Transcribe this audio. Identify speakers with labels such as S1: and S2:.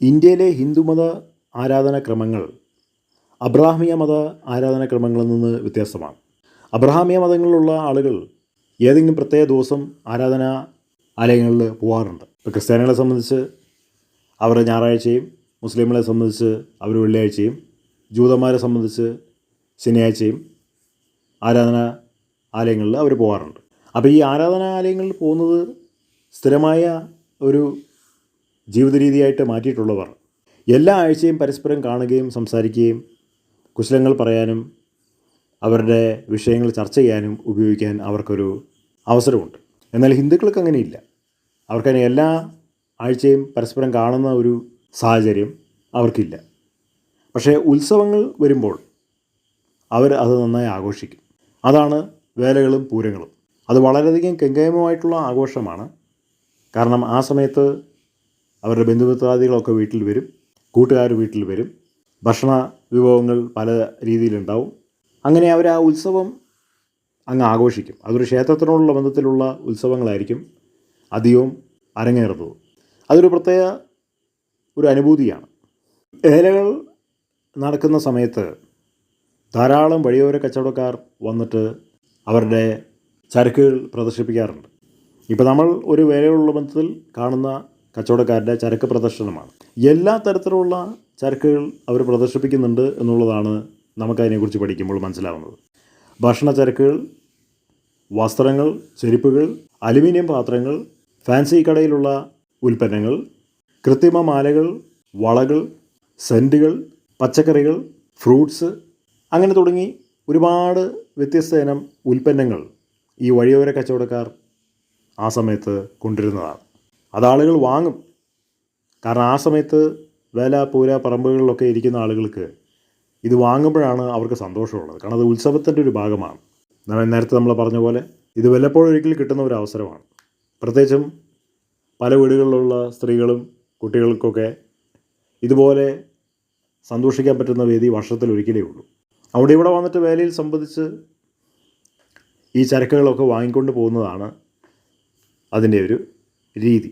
S1: ഇന്ത്യയിലെ ഹിന്ദുമത ആരാധനാക്രമങ്ങൾ അബ്രാഹ്മിക മത ആരാധനാക്രമങ്ങളിൽ നിന്ന് വ്യത്യസ്തമാണ്. അബ്രാഹ്മിക മതങ്ങളിലുള്ള ആളുകൾ ഏതെങ്കിലും പ്രത്യേക ദിവസം ആരാധനാ ആലയങ്ങളിൽ പോകാറുണ്ട്. ഇപ്പോൾ ക്രിസ്ത്യാനികളെ സംബന്ധിച്ച് അവർ ഞായറാഴ്ചയും, മുസ്ലിങ്ങളെ സംബന്ധിച്ച് അവർ വെള്ളിയാഴ്ചയും, ജൂതന്മാരെ സംബന്ധിച്ച് ശനിയാഴ്ചയും ആരാധനാ ആലയങ്ങളിൽ അവർ പോകാറുണ്ട്. അപ്പോൾ ഈ ആരാധനാ ആലയങ്ങളിൽ പോകുന്നത് സ്ഥിരമായ ഒരു ജീവിത രീതിയായിട്ട് മാറ്റിയിട്ടുള്ളവർ എല്ലാ ആഴ്ചയും പരസ്പരം കാണുകയും സംസാരിക്കുകയും കുശലങ്ങൾ പറയാനും അവരുടെ വിഷയങ്ങൾ ചർച്ച ചെയ്യാനും ഉപയോഗിക്കാൻ അവർക്കൊരു അവസരമുണ്ട്. എന്നാൽ ഹിന്ദുക്കൾക്ക് അങ്ങനെയില്ല. അവർക്കതിനെ എല്ലാ ആഴ്ചയും പരസ്പരം കാണുന്ന ഒരു സാഹചര്യം അവർക്കില്ല. പക്ഷേ ഉത്സവങ്ങൾ വരുമ്പോൾ അവർ അത് നന്നായി ആഘോഷിക്കും. അതാണ് വേലകളും പൂരങ്ങളും. അത് വളരെയധികം കെങ്കേമമായിട്ടുള്ള ആഘോഷമാണ്. കാരണം ആ സമയത്ത് അവരുടെ ബന്ധുമിത്രാദികളൊക്കെ വീട്ടിൽ വരും, കൂട്ടുകാർ വീട്ടിൽ വരും, ഭക്ഷണ വിഭവങ്ങൾ പല രീതിയിലുണ്ടാവും. അങ്ങനെ അവർ ആ ഉത്സവം അങ്ങ് ആഘോഷിക്കും. അതൊരു ക്ഷേത്രത്തിനോടുള്ള ബന്ധത്തിലുള്ള ഉത്സവങ്ങളായിരിക്കും അധികവും അരങ്ങേറുന്നത്. അതൊരു പ്രത്യേക ഒരു അനുഭൂതിയാണ്. വേലകൾ നടക്കുന്ന സമയത്ത് ധാരാളം വഴിയോര കച്ചവടക്കാർ വന്നിട്ട് അവരുടെ ചരക്കുകൾ പ്രദർശിപ്പിക്കാറുണ്ട്. ഇപ്പോൾ നമ്മൾ ഒരു വേലയുള്ള ബന്ധത്തിൽ കാണുന്ന കച്ചവടക്കാരുടെ ചരക്ക് പ്രദർശനമാണ്. എല്ലാ തരത്തിലുള്ള ചരക്കുകൾ അവർ പ്രദർശിപ്പിക്കുന്നുണ്ട് എന്നുള്ളതാണ് നമുക്കതിനെക്കുറിച്ച് പഠിക്കുമ്പോൾ മനസ്സിലാവുന്നത്. ഭക്ഷണ ചരക്കുകൾ, വസ്ത്രങ്ങൾ, ചെരുപ്പുകൾ, അലുമിനിയം പാത്രങ്ങൾ, ഫാൻസി കടയിലുള്ള ഉൽപ്പന്നങ്ങൾ, കൃത്രിമ മാലകൾ, വളകൾ, സെൻറ്റുകൾ, പച്ചക്കറികൾ, ഫ്രൂട്ട്സ്, അങ്ങനെ തുടങ്ങി ഒരുപാട് വ്യത്യസ്ത ഇനം ഉൽപ്പന്നങ്ങൾ ഈ വഴിയോര കച്ചവടക്കാർ ആ സമയത്ത് കൊണ്ടുവരുന്നതാണ്. അതാളുകൾ വാങ്ങും. കാരണം ആ സമയത്ത് വേല, പൂര, പറമ്പുകളിലൊക്കെ ഇരിക്കുന്ന ആളുകൾക്ക് ഇത് വാങ്ങുമ്പോഴാണ് അവർക്ക് സന്തോഷമുള്ളത്. കാരണം അത് ഉത്സവത്തിൻ്റെ ഒരു ഭാഗമാണ്. നേരത്തെ നമ്മൾ പറഞ്ഞ പോലെ ഇത് വല്ലപ്പോഴൊരിക്കൽ കിട്ടുന്ന ഒരു അവസരമാണ്. പ്രത്യേകിച്ചും പല വീടുകളിലുള്ള സ്ത്രീകളും കുട്ടികൾക്കൊക്കെ ഇതുപോലെ സന്തോഷിക്കാൻ പറ്റുന്ന വേദി വർഷത്തിലൊരിക്കലേ ഉള്ളൂ. അവിടെ ഇവിടെ വന്നിട്ട് വേലയിൽ സംബന്ധിച്ച് ഈ ചരക്കുകളൊക്കെ വാങ്ങിക്കൊണ്ട് പോകുന്നതാണ് അതിൻ്റെ ഒരു രീതി.